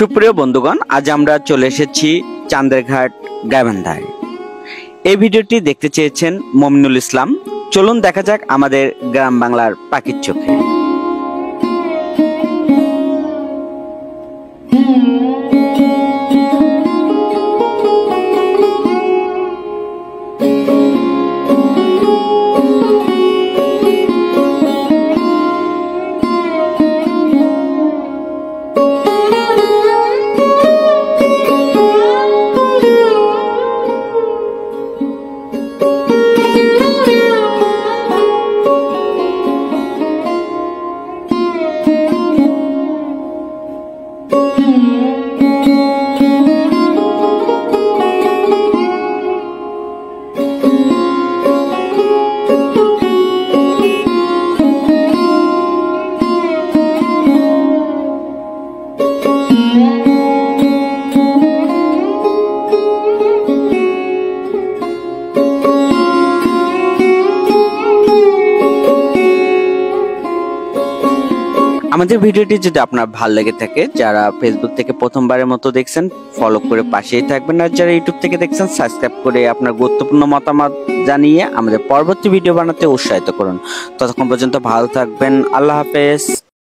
সুপ্রিয় বন্ধুগণ, আজ আমরা চলে এসেছি চান্দেরঘাট গাইবান্ধায়। এই ভিডিওটি দেখতে চেয়েছেন মমিনুল ইসলাম। চলুন দেখা যাক আমাদের গ্রাম বাংলার পাখির চোখে। আমাদের ভিডিওটি যদি আপনার ভালো লেগে থাকে, যারা ফেসবুক থেকে প্রথমবারের মতো দেখছেন ফলো করে পাশেই থাকবেন, আর যারা ইউটিউব থেকে দেখছেন সাবস্ক্রাইব করে আপনার গুরুত্বপূর্ণ মতামত জানিয়ে আমাদের পরবর্তী ভিডিও বানাতে উৎসাহিত করুন। ততক্ষণ পর্যন্ত ভালো থাকবেন। আল্লাহ হাফেজ।